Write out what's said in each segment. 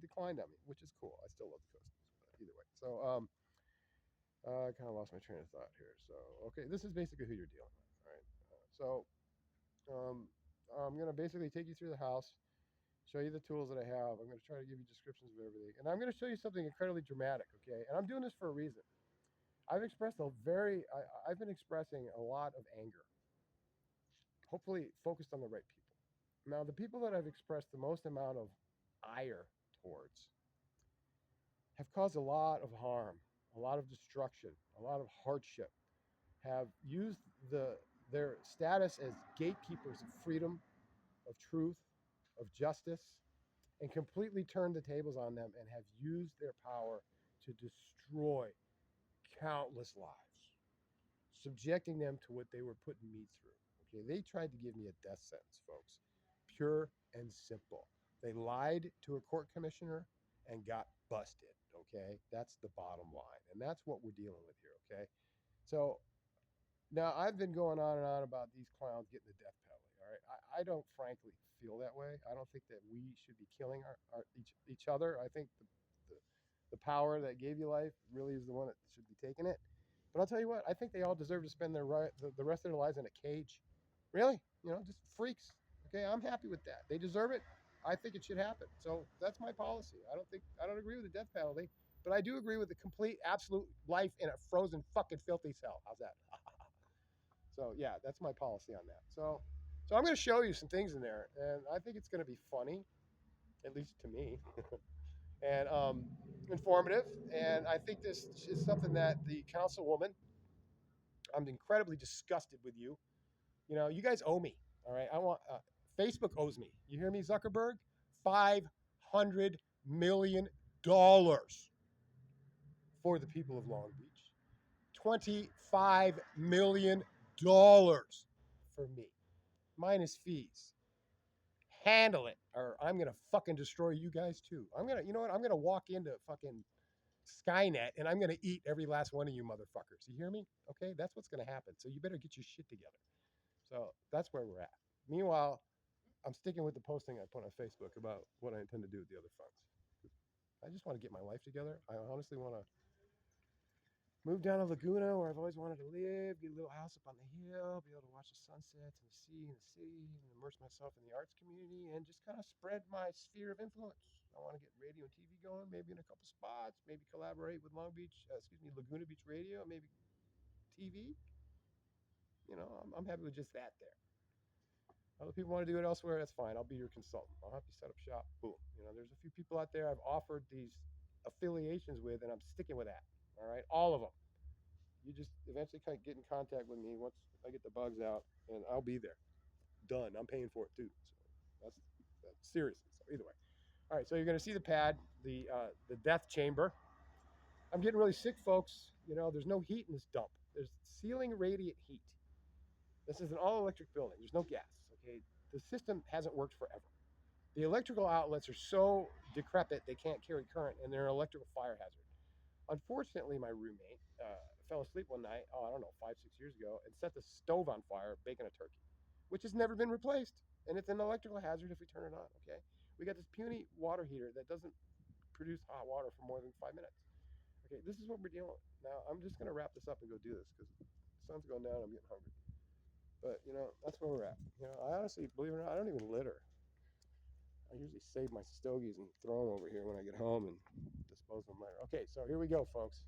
declined on me, which is cool. I still love the Coasties, but either way. So I kind of lost my train of thought here. So okay, this is basically who you're dealing with. All right. Um, I'm gonna basically take you through the house, show you the tools that I have. I'm gonna try to give you descriptions of everything, and I'm gonna show you something incredibly dramatic. Okay, and I'm doing this for a reason. I've been expressing a lot of anger, hopefully focused on the right people. Now, the people that I've expressed the most amount of ire towards have caused a lot of harm, a lot of destruction, a lot of hardship, have used their status as gatekeepers of freedom, of truth, of justice, and completely turned the tables on them and have used their power to destroy countless lives, subjecting them to what they were putting me through. Okay, they tried to give me a death sentence, folks. Pure and simple. They lied to a court commissioner and got busted. Okay, that's the bottom line, and that's what we're dealing with here. Okay, so now I've been going on and on about these clowns getting the death penalty. All right, I don't frankly feel that way. I don't think that we should be killing each other. I think the the power that gave you life really is the one that should be taking it. But I'll tell you what, I think they all deserve to spend the rest of their lives in a cage. Really, just freaks. Okay, I'm happy with that. They deserve it. I think it should happen. So that's my policy. I don't agree with the death penalty, but I do agree with the complete, absolute life in a frozen, fucking, filthy cell. How's that? So yeah, that's my policy on that. So I'm going to show you some things in there, and I think it's going to be funny, at least to me, and informative. And I think this is something that the councilwoman. I'm incredibly disgusted with you. You guys owe me. All right, I want Facebook owes me. You hear me, Zuckerberg? $500 million for the people of Long Beach. $25 million for me, minus fees. Handle it, or I'm gonna fucking destroy you guys too. You know what? I'm gonna walk into fucking Skynet and I'm gonna eat every last one of you motherfuckers. You hear me? Okay, that's what's gonna happen. So you better get your shit together. So that's where we're at. Meanwhile, I'm sticking with the posting I put on Facebook about what I intend to do with the other funds. I just want to get my life together. I honestly want to move down to Laguna, where I've always wanted to live, get a little house up on the hill, be able to watch the sunsets and the sea and the city, and immerse myself in the arts community, and just kind of spread my sphere of influence. I want to get radio and TV going, maybe in a couple spots, maybe collaborate with Laguna Beach Radio, maybe TV. I'm happy with just that there. Other people want to do it elsewhere, that's fine. I'll be your consultant. I'll help you set up shop. Boom. There's a few people out there I've offered these affiliations with, and I'm sticking with that. All right, all of them. You just eventually kind of get in contact with me once I get the bugs out, and I'll be there. Done. I'm paying for it too. So that's seriously. So either way, all right. So you're going to see the pad, the death chamber. I'm getting really sick, folks. There's no heat in this dump. There's ceiling radiant heat. This is an all-electric building. There's no gas. Okay, the system hasn't worked forever. The electrical outlets are so decrepit they can't carry current, and they're an electrical fire hazard. Unfortunately, my roommate fell asleep one night, I don't know, 5, 6 years ago, and set the stove on fire baking a turkey, which has never been replaced. And it's an electrical hazard if we turn it on, okay? We got this puny water heater that doesn't produce hot water for more than 5 minutes. Okay, this is what we're dealing with. Now, I'm just going to wrap this up and go do this because the sun's going down. I'm getting hungry. But, that's where we're at. I honestly, believe it or not, I don't even litter. I usually save my stogies and throw them over here when I get home and dispose of them later. Okay, so here we go, folks.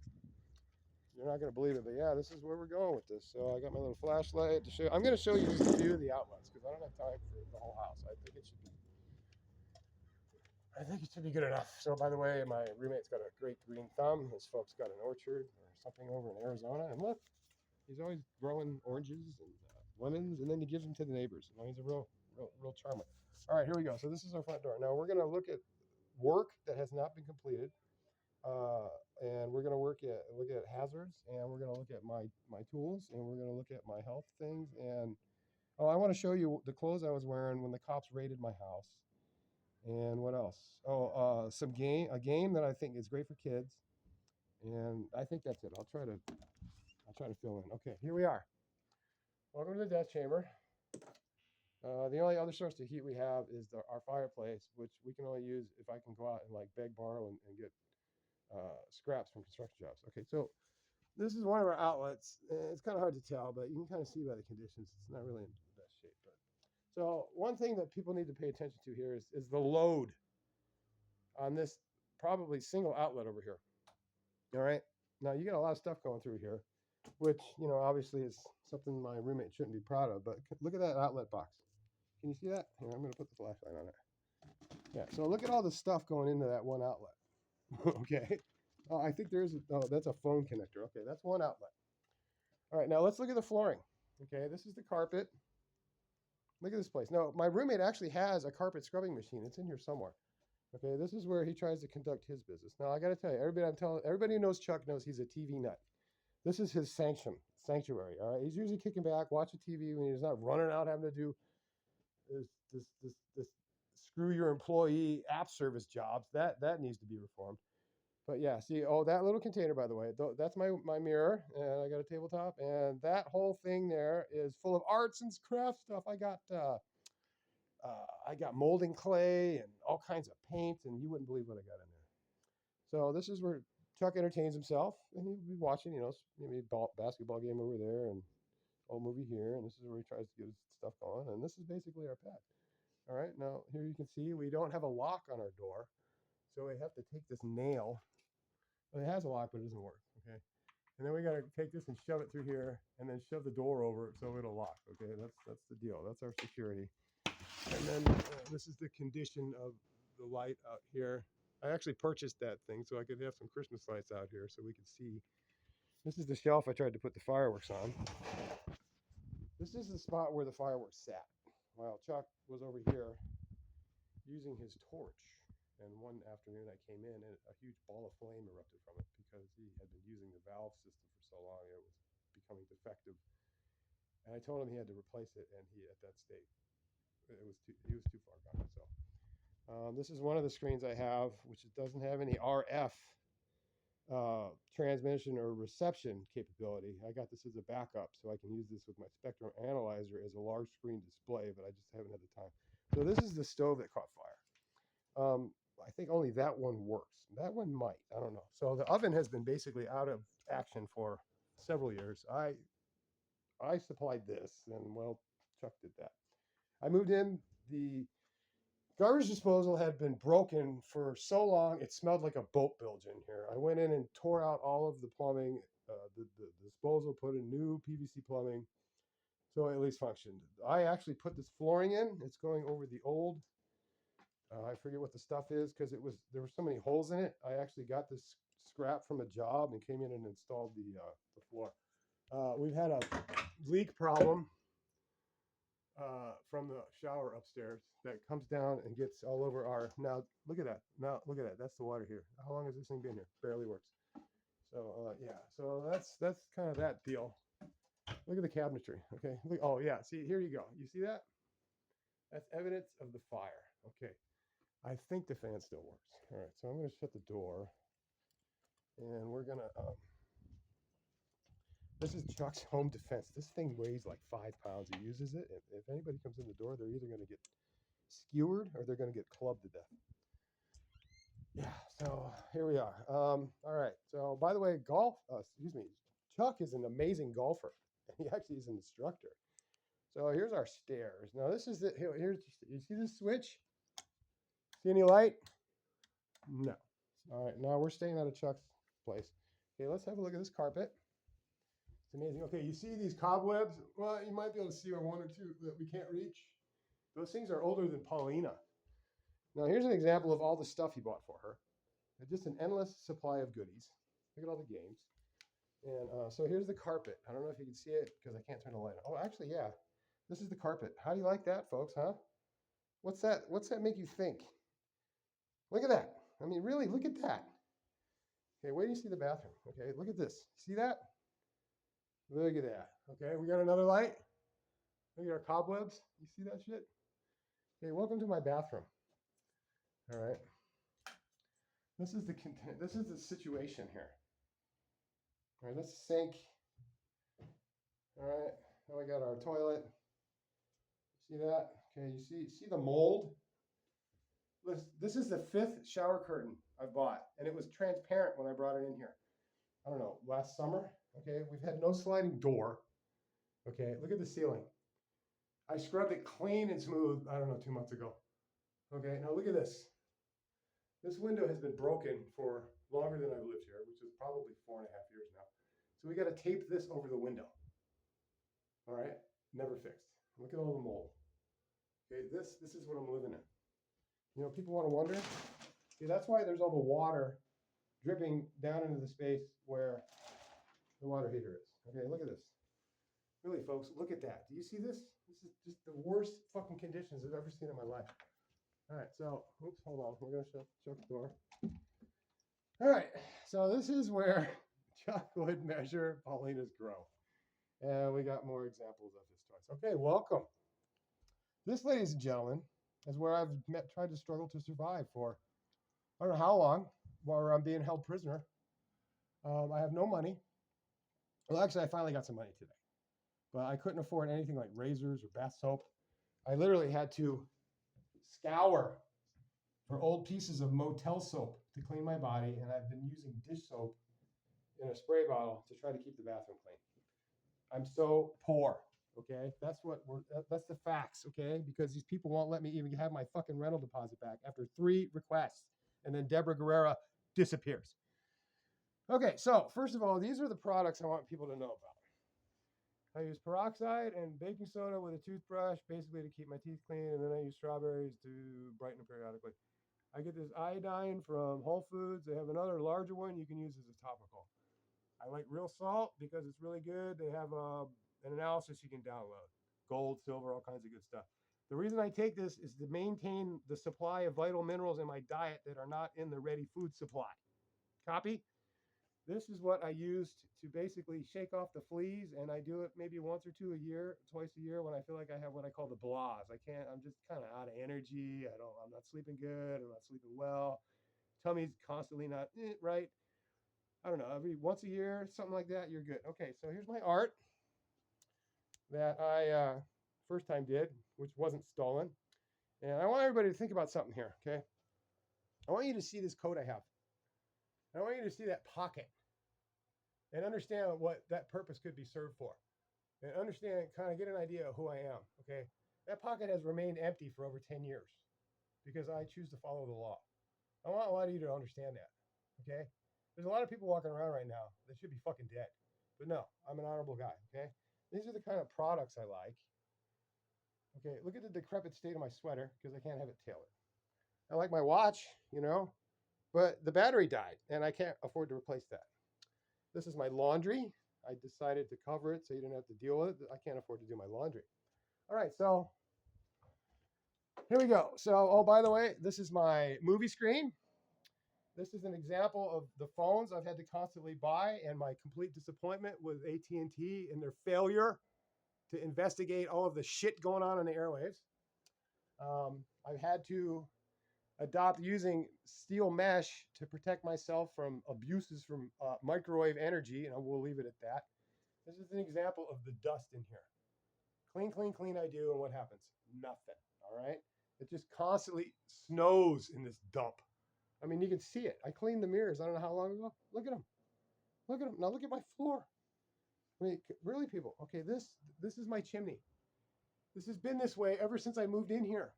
You're not going to believe it, but yeah, this is where we're going with this. So I got my little flashlight to show. I'm going to show you just a few of the outlets because I don't have time for the whole house. I think it should be. I think it should be good enough. So by the way, my roommate's got a great green thumb. His folks got an orchard or something over in Arizona, and look, he's always growing oranges and lemons, and then he gives them to the neighbors. He's a real charmer. All right, here we go. So this is our front door. Now we're going to look at work that has not been completed. And we're going to look at hazards, and we're going to look at my tools, and we're going to look at my health things. And I want to show you the clothes I was wearing when the cops raided my house. And what else? A game that I think is great for kids. And I think that's it. I'll try to fill in. Okay, here we are. Welcome to the death chamber. The only other source of heat we have is our fireplace, which we can only use if I can go out and like beg, borrow, and get scraps from construction jobs. Okay, so this is one of our outlets. It's kind of hard to tell, but you can kind of see by the conditions, it's not really in the best shape. But so one thing that people need to pay attention to here is the load on this probably single outlet over here. All right. Now you got a lot of stuff going through here, which obviously is something my roommate shouldn't be proud of. But look at that outlet box. Can you see that? Here, I'm going to put the flashlight on it. Yeah. So look at all the stuff going into that one outlet. Okay. Oh, I think that's a phone connector. Okay, that's one outlet. All right, now let's look at the flooring. Okay, this is the carpet. Look at this place. No, my roommate actually has a carpet scrubbing machine. It's in here somewhere. Okay, this is where he tries to conduct his business. Now I got to tell you, everybody who knows Chuck knows he's a TV nut. This is his sanctuary. All right, he's usually kicking back, watching TV when he's not running out having to do this screw your employee app service jobs. That needs to be reformed. But yeah, see, that little container, by the way, that's my mirror, and I got a tabletop, and that whole thing there is full of arts and craft stuff. I got molding clay and all kinds of paint, and you wouldn't believe what I got in there. So this is where Chuck entertains himself, and he'll be watching, maybe a basketball game over there, and a movie here, and this is where he tries to get his stuff going, and this is basically our pad. All right, now here you can see we don't have a lock on our door, so we have to take this nail. Well, it has a lock, but it doesn't work. Okay. And then we got to take this and shove it through here and then shove the door over it so it'll lock. Okay. That's the deal. That's our security. And then this is the condition of the light out here. I actually purchased that thing so I could have some Christmas lights out here so we could see. This is the shelf I tried to put the fireworks on. This is the spot where the fireworks sat. While Chuck was over here using his torch. And one afternoon I came in and a huge ball of flame erupted from it because he had been using the valve system for so long it was becoming defective. And I told him he had to replace it, and he at that state he was too far gone. So this is one of the screens I have, which doesn't have any RF transmission or reception capability. I got this as a backup, so I can use this with my Spectrum Analyzer as a large screen display, but I just haven't had the time. So this is the stove that caught fire. I think only that one works. That one might. I don't know. So the oven has been basically out of action for several years. I supplied this, and well, Chuck did that. I moved in. The garbage disposal had been broken for so long it smelled like a boat bilge in here. I went in and tore out all of the plumbing. The disposal, put in new PVC plumbing, so it at least functioned. I actually put this flooring in. It's going over the old. I forget what the stuff is because there were so many holes in it. I actually got this scrap from a job and came in and installed the floor. We've had a leak problem from the shower upstairs that comes down and gets all over our. Now look at that. Now look at that. That's the water here. How long has this thing been here? Barely works. So yeah. So that's kind of that deal. Look at the cabinetry. Okay. Look, oh yeah. See, here you go. You see that? That's evidence of the fire. Okay. I think the fan still works. All right, so I'm going to shut the door, and we're going to. This is Chuck's home defense. This thing weighs like 5 pounds. He uses it. If anybody comes in the door, they're either going to get skewered or they're going to get clubbed to death. Yeah, so here we are. All right. So by the way, Chuck is an amazing golfer. He actually is an instructor. So here's our stairs. Now this is here's you see this switch? See any light? No. All right, now we're staying out of Chuck's place. Okay, let's have a look at this carpet. It's amazing. Okay, you see these cobwebs? Well, you might be able to see one or two that we can't reach. Those things are older than Paulina. Now, here's an example of all the stuff he bought for her. Just an endless supply of goodies. Look at all the games. And so here's the carpet. I don't know if you can see it because I can't turn the light on. Oh, actually, yeah. This is the carpet. How do you like that, folks, huh? What's that? What's that make you think? Look at that. I mean, really, look at that. Okay, wait till you see the bathroom. Okay, look at this. See that? Look at that. Okay, we got another light. Look at our cobwebs. You see that shit? Okay, welcome to my bathroom. All right. This is the situation here. All right, that's the sink. All right, now we got our toilet. See that? Okay, you see the mold? This is the 5th shower curtain I bought, and it was transparent when I brought it in here. I don't know, last summer. Okay, we've had no sliding door. Okay, look at the ceiling. I scrubbed it clean and smooth, I don't know, 2 months ago. Okay, now look at this. This window has been broken for longer than I've lived here, which is probably 4.5 years now. So we got to tape this over the window. All right, never fixed. Look at all the mold. Okay, this is what I'm living in. You know, people want to wonder. See, that's why there's all the water dripping down into the space where the water heater is. Okay, look at this. Really, folks, look at that. Do you see this? This is just the worst fucking conditions I've ever seen in my life. All right, so, oops, hold on. We're going to shut the door. All right, so this is where Chuck would measure Paulina's grow. And we got more examples of his toys. Okay, welcome. This, ladies and gentlemen, is where I've tried to struggle to survive for I don't know how long, while I'm being held prisoner. I have no money. Well, actually, I finally got some money today, but I couldn't afford anything like razors or bath soap. I literally had to scour for old pieces of motel soap to clean my body, and I've been using dish soap in a spray bottle to try to keep the bathroom clean. I'm so poor. Okay, that's the facts. Okay, because these people won't let me even have my fucking rental deposit back after 3 requests, and then Deborah Guerrera disappears. Okay, so first of all, these are the products I want people to know about. I use peroxide and baking soda with a toothbrush, basically to keep my teeth clean, and then I use strawberries to brighten them periodically. I get this iodine from Whole Foods. They have another larger one you can use as a topical. I like real salt because it's really good. They have an analysis you can download. Gold, silver, all kinds of good stuff. The reason I take this is to maintain the supply of vital minerals in my diet that are not in the ready food supply. Copy? This is what I used to basically shake off the fleas, and I do it maybe once or twice a year when I feel like I have what I call the blahs. I'm just kind of out of energy. I'm not sleeping good. I'm not sleeping well. Tummy's constantly not right. I don't know, every once a year, something like that, you're good. Okay, so here's my art that I first time did, which wasn't stolen. And I want everybody to think about something here, okay? I want you to see this coat I have. I want you to see that pocket and understand what that purpose could be served for. And understand, kind of get an idea of who I am, okay? That pocket has remained empty for over 10 years because I choose to follow the law. I want a lot of you to understand that, okay? There's a lot of people walking around right now that should be fucking dead. But no, I'm an honorable guy, okay? These are the kind of products I like. Okay, look at the decrepit state of my sweater because I can't have it tailored. I like my watch, but the battery died and I can't afford to replace that. This is my laundry. I decided to cover it so you don't have to deal with it. I can't afford to do my laundry. All right, so here we go. So, oh, by the way, this is my movie screen. This is an example of the phones I've had to constantly buy and my complete disappointment with AT&T and their failure to investigate all of the shit going on in the airwaves. I've had to adopt using steel mesh to protect myself from abuses from microwave energy, and I will leave it at that. This is an example of the dust in here. Clean, clean, clean I do, and what happens? Nothing, all right? It just constantly snows in this dump. I mean, you can see it. I cleaned the mirrors, I don't know how long ago. Look at them. Look at them. Now look at my floor. I mean, really, people. Okay, this is my chimney. This has been this way ever since I moved in here.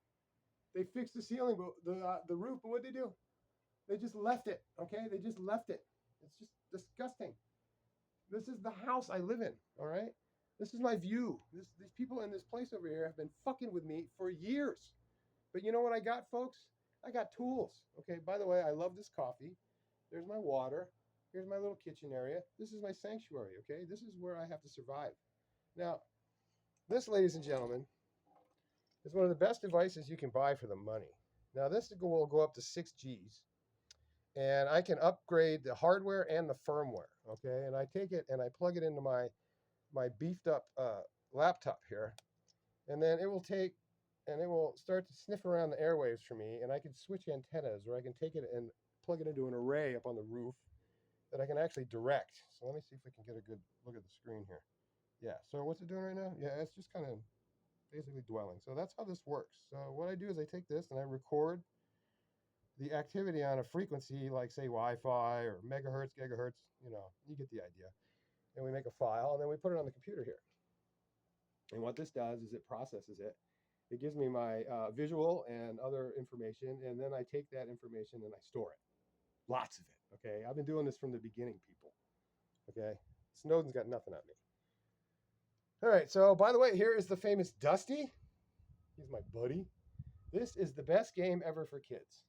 They fixed the ceiling, but the roof, but what'd they do? They just left it, okay? They just left it. It's just disgusting. This is the house I live in, all right? This is my view. These people in this place over here have been fucking with me for years. But you know what I got, folks? I got tools. Okay, by the way, I love this coffee. There's my water. Here's my little kitchen area. This is my sanctuary, okay? This is where I have to survive. Now, this, ladies and gentlemen, is one of the best devices you can buy for the money. Now, this will go up to 6 Gs. And I can upgrade the hardware and the firmware, okay? And I take it and I plug it into my beefed up laptop here. And then it will start to sniff around the airwaves for me, and I can switch antennas, or I can take it and plug it into an array up on the roof that I can actually direct. So let me see if we can get a good look at the screen here. Yeah, so what's it doing right now? Yeah, it's just kind of basically dwelling. So that's how this works. So what I do is I take this and I record the activity on a frequency like say Wi-Fi or megahertz, gigahertz, you get the idea. And we make a file and then we put it on the computer here. And what this does is it processes it. It gives me my visual and other information, and then I take that information and I store it. Lots of it. Okay, I've been doing this from the beginning, people. Okay, Snowden's got nothing on me. All right, so by the way, here is the famous Dusty. He's my buddy. This is the best game ever for kids.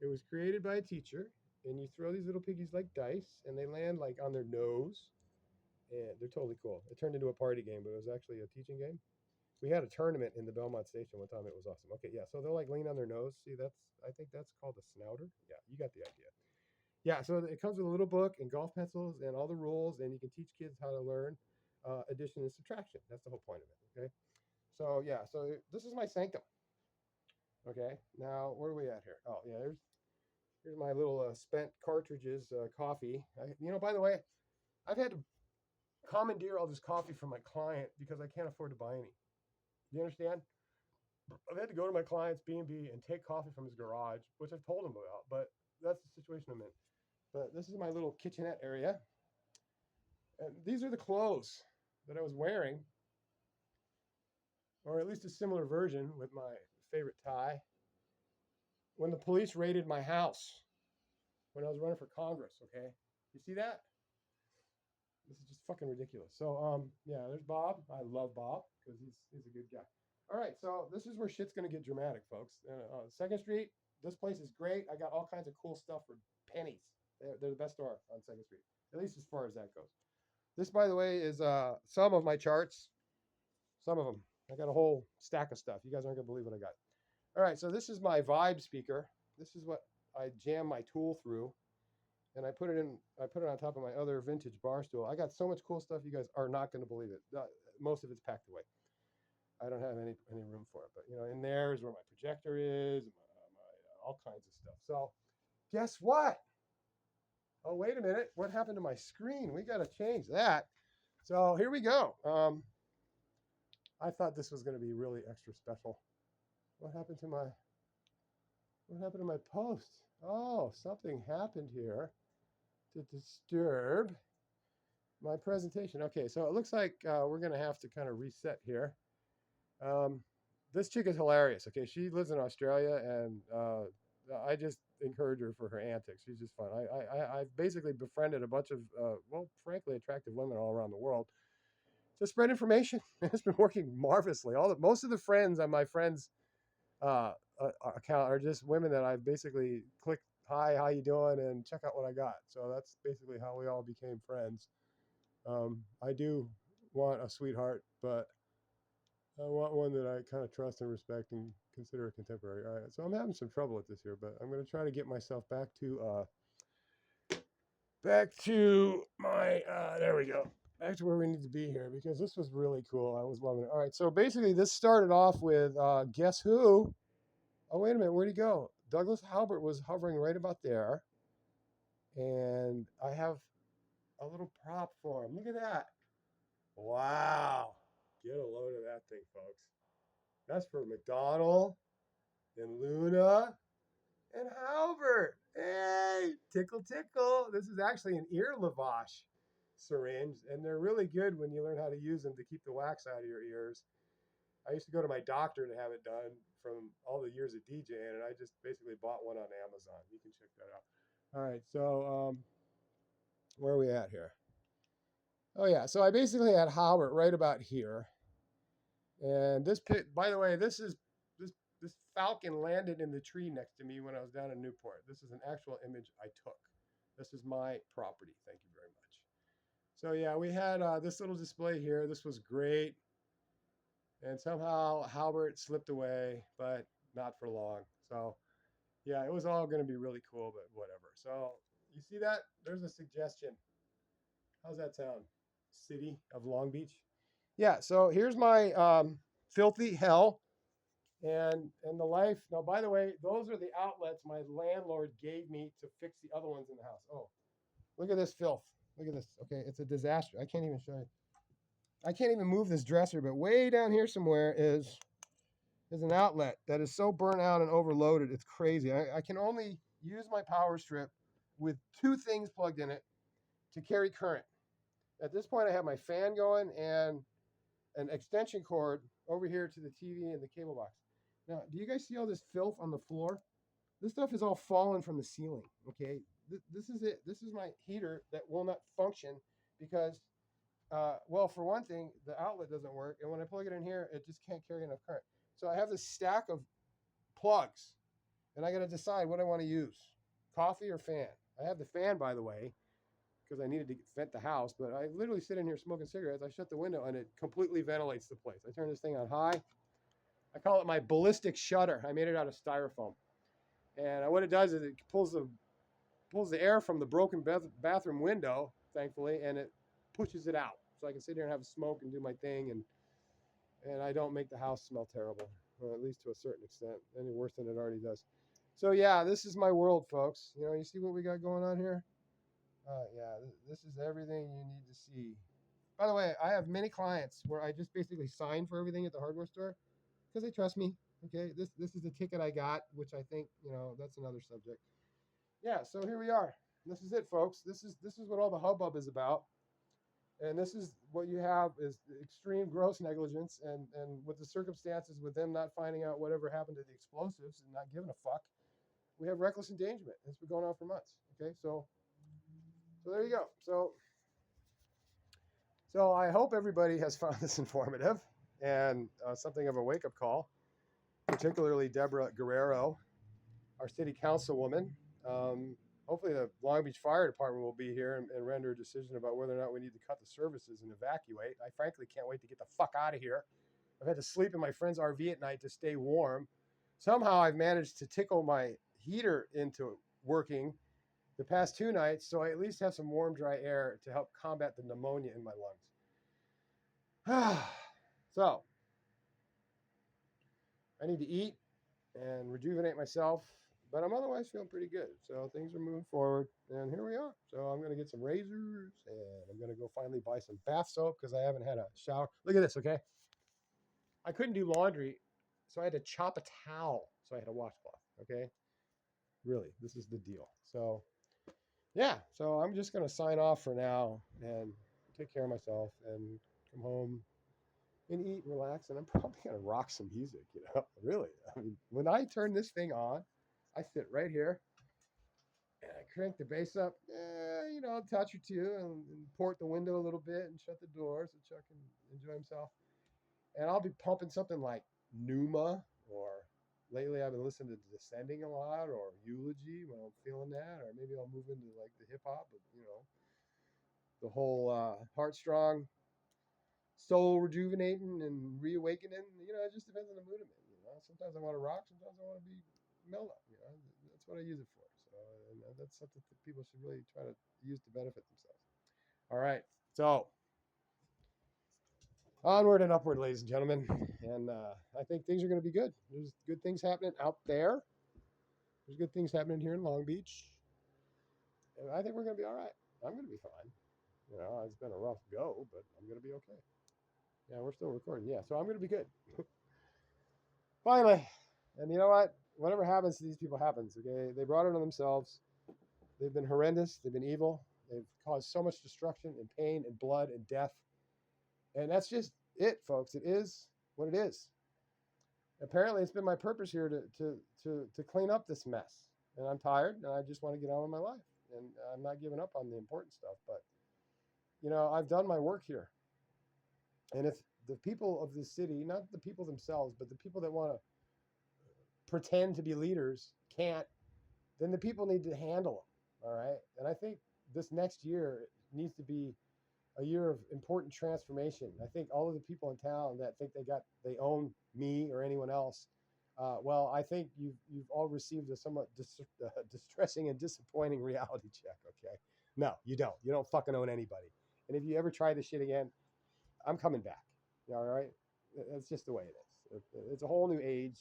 It was created by a teacher, and you throw these little piggies like dice, and they land like on their nose, and they're totally cool. It turned into a party game, but it was actually a teaching game. We had a tournament in the Belmont Station one time. It was awesome. Okay, yeah, so they'll like lean on their nose. See, I think that's called a snouter. Yeah, you got the idea. Yeah, so it comes with a little book and golf pencils and all the rules, and you can teach kids how to learn addition and subtraction. That's the whole point of it. Okay, so yeah, so this is my sanctum. Okay, now where are we at here? Oh yeah, here's my little spent cartridges coffee. By the way, I've had to commandeer all this coffee from my client because I can't afford to buy any. You understand? I've had to go to my client's B&B and take coffee from his garage, which I've told him about, but that's the situation I'm in. But this is my little kitchenette area. And these are the clothes that I was wearing, or at least a similar version with my favorite tie, when the police raided my house when I was running for Congress, okay? You see that? This is just fucking ridiculous. So, yeah, there's Bob. I love Bob because he's a good guy. All right, so this is where shit's gonna get dramatic, folks. 2nd Street, this place is great. I got all kinds of cool stuff for pennies. They're the best store on 2nd Street, at least as far as that goes. This, by the way, is some of my charts. Some of them. I got a whole stack of stuff. You guys aren't gonna believe what I got. All right, so this is my Vibe speaker. This is what I jam my tool through, and I put it on top of my other vintage bar stool. I got so much cool stuff. You guys are not gonna believe it. Most of it's packed away. I don't have any room for it, but in there is where my projector is, my all kinds of stuff. So, guess what? Oh, wait a minute. What happened to my screen? We got to change that. So here we go. I thought this was going to be really extra special. What happened to my post? Oh, something happened here to disturb my presentation. Okay, so it looks like we're going to have to kind of reset here. This chick is hilarious. Okay, she lives in Australia, and I just encourage her for her antics. She's just fun. I've basically befriended a bunch of frankly attractive women all around the world to spread information. It's been working marvelously. Most of the friends on my friend's account are just women that I've basically clicked hi, how you doing, and check out what I got. So that's basically how we all became friends. I do want a sweetheart, but I want one that I kind of trust and respect and consider a contemporary. All right, so I'm having some trouble with this here, but I'm going to try to get myself back to my there we go, back to where we need to be here, because this was really cool. I was loving it. All right, so basically this started off with guess who? Oh, wait a minute, where'd he go? Douglas Halbert was hovering right about there, and I have a little prop for him. Look at that. Wow. Get a load of that thing, folks. That's for McDonald and Luna and Halbert. Hey, tickle, tickle. This is actually an ear lavage syringe, and they're really good when you learn how to use them to keep the wax out of your ears. I used to go to my doctor to have it done from all the years of DJing, and I just basically bought one on Amazon. You can check that out. All right, so where are we at here? Oh yeah, so I basically had Halbert right about here. And this pit, by the way, this falcon landed in the tree next to me when I was down in Newport. This is an actual image I took. This is my property. Thank you very much. So yeah, we had this little display here. This was great. And somehow Halbert slipped away, but not for long. So yeah, it was all going to be really cool, but whatever. So you see that? There's a suggestion. How's that sound? City of Long Beach. Yeah, so here's my filthy hell and the life. Now, by the way, those are the outlets my landlord gave me to fix the other ones in the house. Oh, look at this filth. Look at this. Okay, it's a disaster. I can't even show you. I can't even move this dresser, but way down here somewhere is an outlet that is so burnt out and overloaded. It's crazy. I can only use my power strip with two things plugged in it to carry current. At this point, I have my fan going and an extension cord over here to the TV and the cable box. Now, do you guys see all this filth on the floor? This stuff is all fallen from the ceiling. Okay, this is it. This is my heater that will not function because, well, for one thing, the outlet doesn't work, and when I plug it in here, it just can't carry enough current. So I have this stack of plugs, and I got to decide what I want to use: coffee or fan. I have the fan, by the way, because I needed to vent the house, but I literally sit in here smoking cigarettes. I shut the window, and it completely ventilates the place. I turn this thing on high. I call it my ballistic shutter. I made it out of styrofoam. And what it does is it pulls the air from the broken bathroom window, thankfully, and it pushes it out. So I can sit here and have a smoke and do my thing, and I don't make the house smell terrible, or at least to a certain extent, any worse than it already does. So yeah, this is my world, folks. You know, you see what we got going on here? Yeah, this is everything you need to see. By the way, I have many clients where I just basically sign for everything at the hardware store because they trust me. Okay, this is the ticket I got, which I think, you know, that's another subject. Yeah, so here we are. This is it, folks. This is what all the hubbub is about, and this is what you have is extreme gross negligence, and with the circumstances with them not finding out whatever happened to the explosives and not giving a fuck, we have reckless endangerment. It's been going on for months. Okay, so there you go. So I hope everybody has found this informative and something of a wake-up call, particularly Deborah Guerrero, our city councilwoman. Hopefully the Long Beach Fire Department will be here and render a decision about whether or not we need to cut the services and evacuate. I frankly can't wait to get the fuck out of here. I've had to sleep in my friend's RV at night to stay warm. Somehow I've managed to tickle my heater into working the past 2 nights, so I at least have some warm, dry air to help combat the pneumonia in my lungs. So I need to eat and rejuvenate myself, but I'm otherwise feeling pretty good. So things are moving forward, and here we are. So I'm going to get some razors, and I'm going to go finally buy some bath soap because I haven't had a shower. Look at this, okay? I couldn't do laundry, so I had to chop a towel, so I had a washcloth, okay? Really, this is the deal. So, yeah, so I'm just going to sign off for now and take care of myself and come home and eat and relax, and I'm probably going to rock some music, you know? Really. I mean, when I turn this thing on, I sit right here and I crank the bass up, you know, a touch or two, and port the window a little bit and shut the door so Chuck can enjoy himself. And I'll be pumping something like Numa, or lately I've been listening to Descending a lot, or Eulogy when I'm feeling that, or maybe I'll move into like the hip hop, but you know, the whole Heartstrong, soul rejuvenating and reawakening. You know, it just depends on the mood I'm in. You know, sometimes I want to rock, sometimes I want to be mellow. You know, that's what I use it for. So, and that's something that people should really try to use to benefit themselves. All right, so onward and upward, ladies and gentlemen, and I think things are going to be good. There's good things happening out there. There's good things happening here in Long Beach, and I think we're going to be all right. I'm going to be fine. You know, it's been a rough go, but I'm going to be okay. Yeah, we're still recording. Yeah, so I'm going to be good. Finally. And you know what? Whatever happens to these people happens, okay? They brought it on themselves. They've been horrendous. They've been evil. They've caused so much destruction and pain and blood and death. And that's just it, folks. It is what it is. Apparently, it's been my purpose here to clean up this mess. And I'm tired, and I just want to get on with my life. And I'm not giving up on the important stuff. But, you know, I've done my work here. And if the people of this city, not the people themselves, but the people that want to pretend to be leaders can't, then the people need to handle them. All right. And I think this next year needs to be a year of important transformation. I think all of the people in town that think they own me or anyone else, well, I think you've all received a somewhat distressing and disappointing reality check. Okay. No, you don't. You don't fucking own anybody. And if you ever try this shit again, I'm coming back. All right. That's just the way it is. It's a whole new age.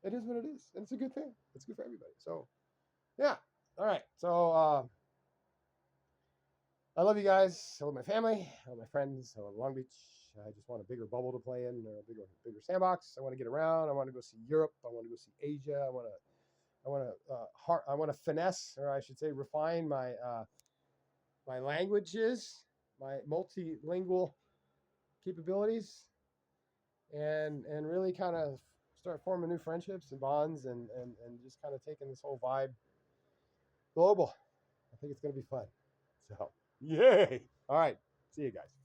It is what it is, and it's a good thing. It's good for everybody. So, yeah. All right. So, I love you guys. I love my family. I love my friends. I love Long Beach. I just want a bigger bubble to play in, or a bigger sandbox. I want to get around. I want to go see Europe. I want to go see Asia. I want to finesse, or I should say, refine my languages, my multilingual capabilities, and really kind of start forming new friendships and bonds, and just kind of taking this whole vibe global. I think it's going to be fun. So, yay! All right, see you guys.